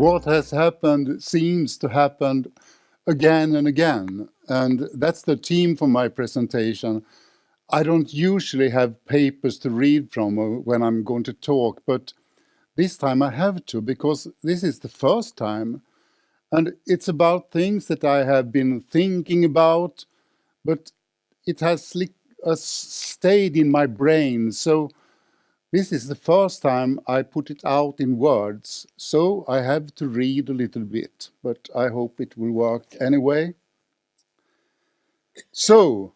what has happened seems to happen again and again. And that's the theme for my presentation. I don't usually have papers to read from when I'm going to talk, but this time I have to, because this is the first time. And it's about things that I have been thinking about, but it has stayed in my brain. So this is the first time I put it out in words. So I have to read a little bit, but I hope it will work anyway. So,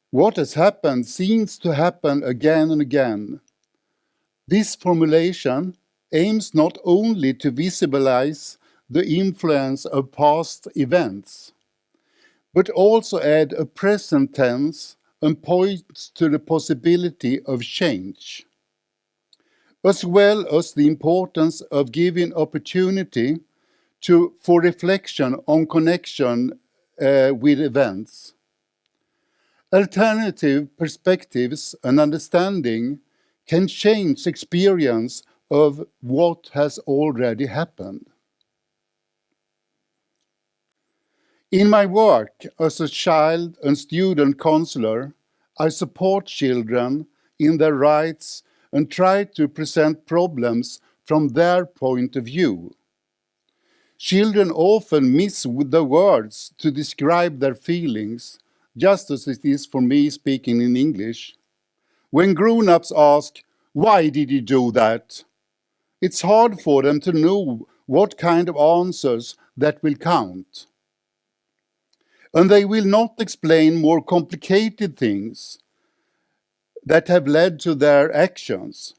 what has happened seems to happen again and again. This formulation aims not only to visualize the influence of past events, but also add a present tense and points to the possibility of change, as well as the importance of giving opportunity for reflection on connection with events. Alternative perspectives and understanding can change experience of what has already happened. In my work as a child and student counselor, I support children in their rights and try to present problems from their point of view. Children often miss the words to describe their feelings, just as it is for me speaking in English. When grown-ups ask, "Why did you do that?" it's hard for them to know what kind of answers that will count. And they will not explain more complicated things that have led to their actions.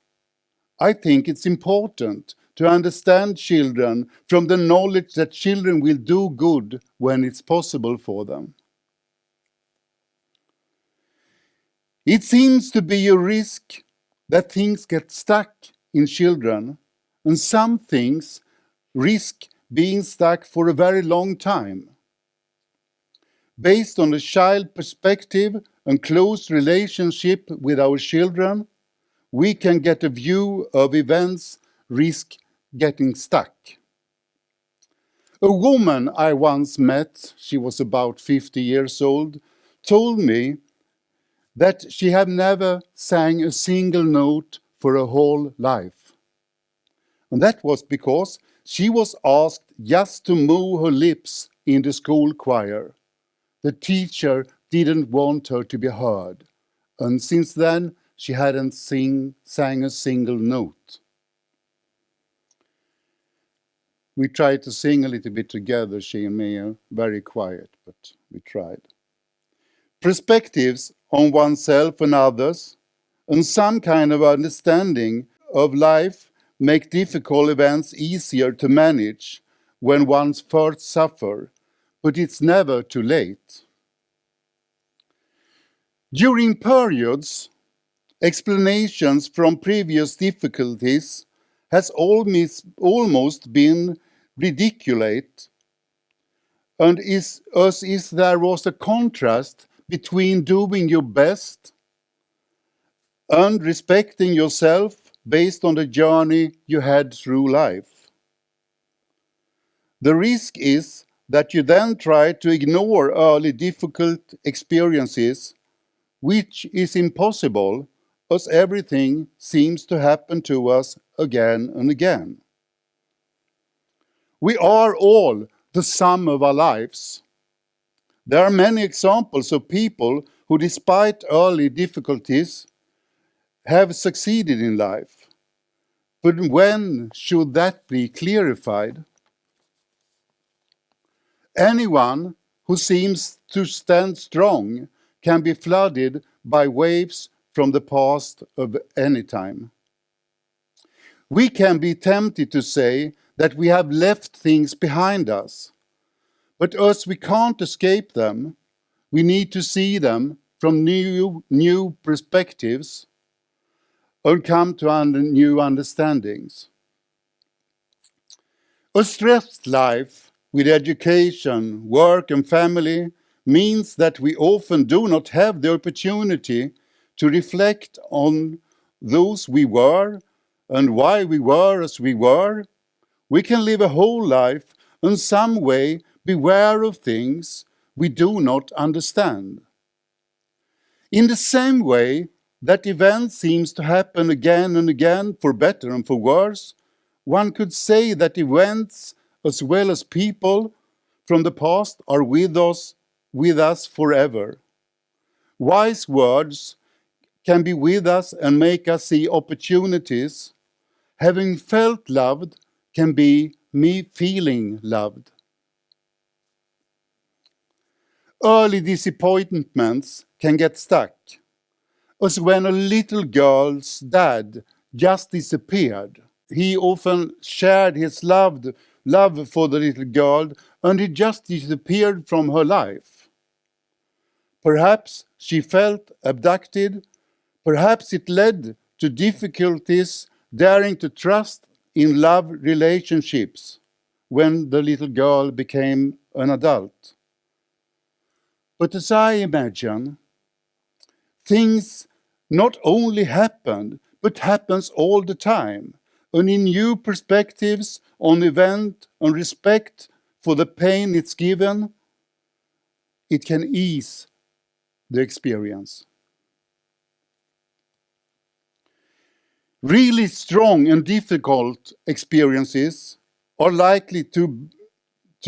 I think it's important to understand children from the knowledge that children will do good when it's possible for them. It seems to be a risk that things get stuck in children, and some things risk being stuck for a very long time. Based on a child perspective and close relationship with our children, we can get a view of events risk getting stuck. A woman I once met, she was about 50 years old, told me that she had never sang a single note for her whole life. And that was because she was asked just to move her lips in the school choir. The teacher didn't want her to be heard, and since then she hadn't sang a single note. We tried to sing a little bit together, she and me, very quiet, but we tried. Perspectives on oneself and others, and some kind of understanding of life make difficult events easier to manage when one first suffers, but it's never too late. During periods, explanations from previous difficulties has almost been ridiculous, and as if there was a contrast between doing your best and respecting yourself based on the journey you had through life. The risk is that you then try to ignore early difficult experiences, which is impossible, as everything seems to happen to us again and again. We are all the sum of our lives. There are many examples of people who, despite early difficulties, have succeeded in life. But when should that be clarified? Anyone who seems to stand strong can be flooded by waves from the past of any time. We can be tempted to say that we have left things behind us, but as we can't escape them, we need to see them from new perspectives and come to new understandings. A stressed life with education, work and family means that we often do not have the opportunity to reflect on those we were and why we were as we were, We can live a whole life in some way beware of things we do not understand. In the same way that events seems to happen again and again for better and for worse, one could say that events as well as people from the past are with us forever. Wise words can be with us and make us see opportunities. Having felt loved can be me feeling loved. Early disappointments can get stuck, as when a little girl's dad just disappeared. He often shared his love for the little girl, and he just disappeared from her life. Perhaps she felt abducted. Perhaps it led to difficulties daring to trust in love relationships when the little girl became an adult. But as I imagine, things not only happened, but happens all the time, and in new perspectives on event and respect for the pain it's given, it can ease the experience. Really strong and difficult experiences are likely to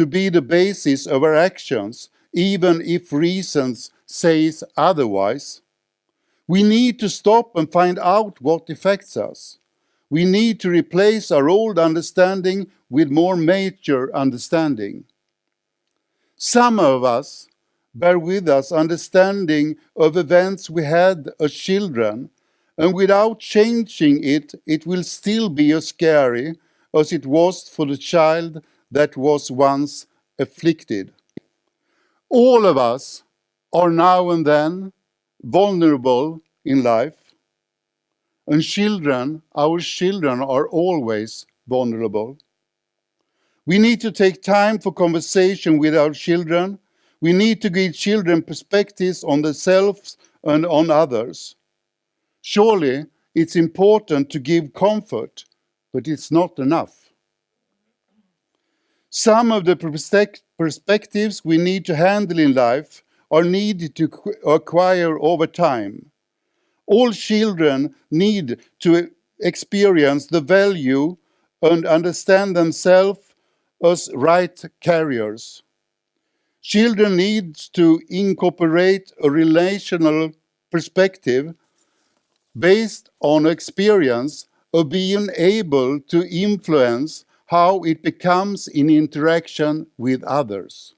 be the basis of our actions, even if reasons says otherwise. We need to stop and find out what affects us. We need to replace our old understanding with more mature understanding. Some of us bear with us understanding of events we had as children, and without changing it, it will still be as scary as it was for the child that was once afflicted. All of us are now and then vulnerable in life, and our children are always vulnerable. We need to take time for conversation with our children. We need to give children perspectives on themselves and on others. Surely it's important to give comfort, but it's not enough. Some of the perspectives we need to handle in life are needed to acquire over time. All children need to experience the value and understand themselves as right carriers. Children need to incorporate a relational perspective based on experience of being able to influence how it becomes in interaction with others.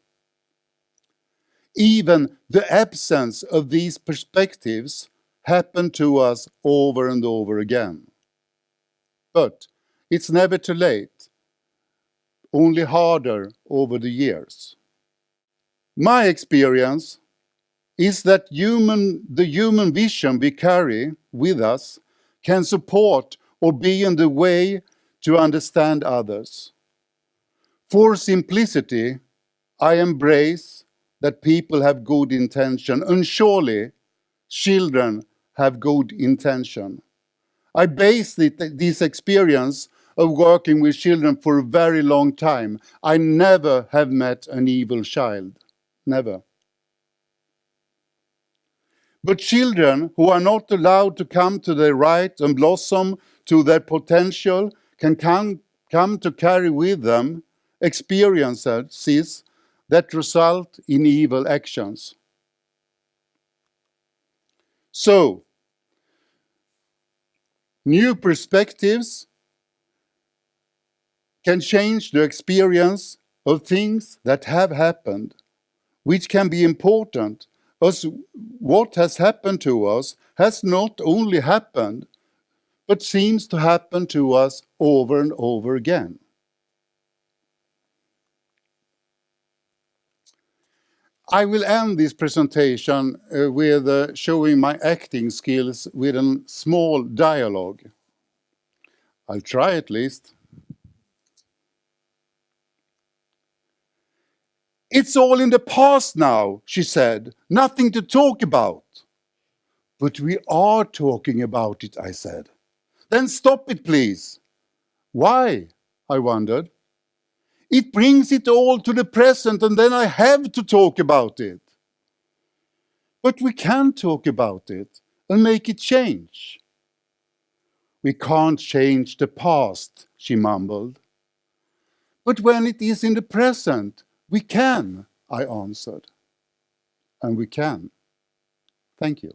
Even the absence of these perspectives happen to us over and over again. But it's never too late, only harder over the years. My experience is that the human vision we carry with us can support or be in the way to understand others. For simplicity, I embrace that people have good intention, and surely children have good intention. I base this experience of working with children for a very long time. I never have met an evil child. Never. But children who are not allowed to come to their right and blossom to their potential can come to carry with them experiences that result in evil actions. So, new perspectives can change the experience of things that have happened, which can be important, as what has happened to us has not only happened, but seems to happen to us over and over again. I will end this presentation with showing my acting skills with a small dialogue. I'll try at least. It's all in the past now, she said. Nothing to talk about. But we are talking about it, I said. Then stop it, please. Why? I wondered. It brings it all to the present and then I have to talk about it. But we can talk about it and make it change. We can't change the past, she mumbled. But when it is in the present, we can, I answered. And we can. Thank you.